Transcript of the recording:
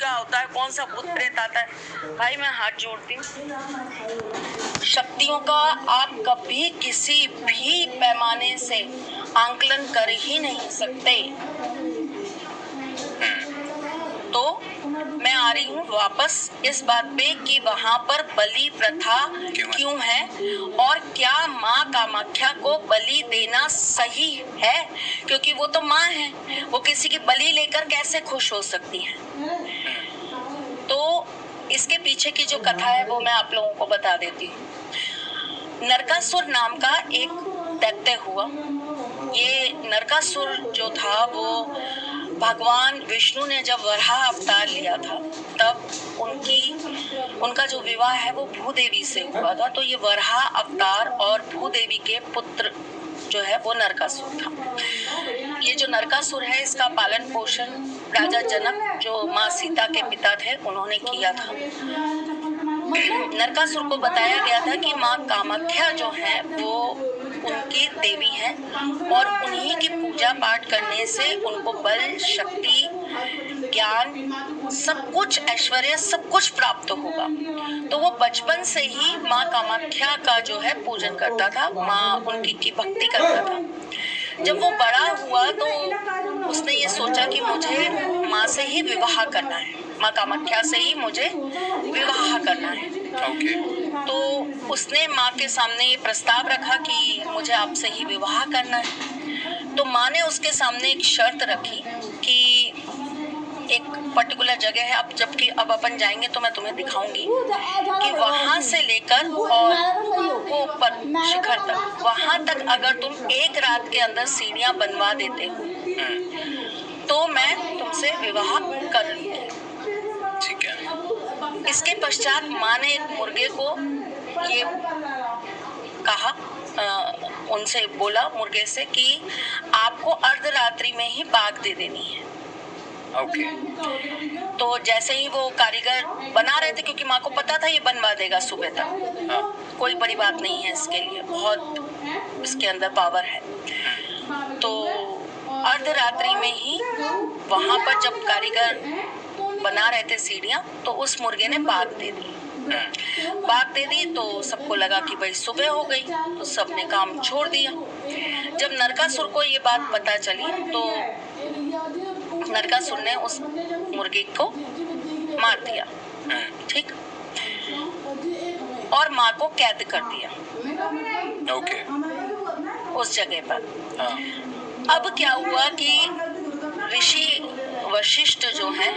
क्या होता है, कौन सा भूत प्रेत आता है। भाई मैं हाथ जोड़ती हूँ, शक्तियों का आप कभी किसी भी पैमाने से आंकलन कर ही नहीं सकते। तो मैं आ रही हूँ वापस इस बात पे कि वहाँ पर बलि प्रथा क्यों है और क्या माँ कामाख्या को बलि देना सही है, क्योंकि वो तो माँ है, वो किसी की बलि लेकर कैसे खुश हो सकती है। तो इसके पीछे की जो कथा है वो मैं आप लोगों को बता देती हूँ। नरकासुर नाम का एक दैत्य हुआ। ये नरकासुर जो था वो भगवान विष्णु ने जब वराह अवतार लिया था तब उनका जो विवाह है वो भूदेवी से हुआ था। तो ये वराह अवतार और भूदेवी के पुत्र जो है वो नरकासुर था। ये जो नरकासुर है इसका पालन पोषण राजा जनक जो माँ सीता के पिता थे उन्होंने किया था। नरकासुर को बताया गया था कि माँ कामाख्या जो है वो उनकी देवी हैं और उन्हीं की पूजा पाठ करने से उनको बल, शक्ति, ज्ञान, सब कुछ, ऐश्वर्य, सब कुछ प्राप्त होगा। तो वो बचपन से ही माँ कामाख्या का जो है पूजन करता था, माँ उनकी की भक्ति करता था। जब वो बड़ा हुआ तो उसने ये सोचा कि मुझे माँ से ही विवाह करना है, माँ कामाख्या से ही मुझे विवाह करना है। तो उसने माँ के सामने ये प्रस्ताव रखा कि मुझे आपसे ही विवाह करना है। तो माँ ने उसके सामने एक शर्त रखी कि एक पर्टिकुलर जगह है, अब अपन जाएंगे तो मैं तुम्हें दिखाऊंगी कि वहां से लेकर और वो ऊपर शिखर तक, वहां तक अगर तुम एक रात के अंदर सीढ़ियां बनवा देते हो तो मैं तुमसे विवाह कर लूंगी। ठीक है। इसके पश्चात माँ ने एक मुर्गे को ये कहा, उनसे बोला मुर्गे से कि आपको अर्धरात्रि में ही बाग दे देनी है। ओके। तो जैसे ही वो कारीगर बना रहे थे, क्योंकि माँ को पता था ये बनवा देगा सुबह तक, हाँ। कोई बड़ी बात नहीं है, इसके लिए बहुत इसके अंदर पावर है। तो अर्धरात्रि में ही वहां पर जब कारीगर बना रहे थे सीढ़ियां तो उस मुर्गे ने बाग दे दी। बाग दे दी तो सबको लगा कि भाई सुबह हो गई, तो सबने काम छोड़ दिया। जब नरकासुर को ये बात पता चली तो नरकासुर ने उस मुर्गे को मार दिया, ठीक, और माँ को कैद कर दिया ओके। उस जगह पर। हाँ। अब क्या हुआ कि ऋषि वशिष्ठ जो हैं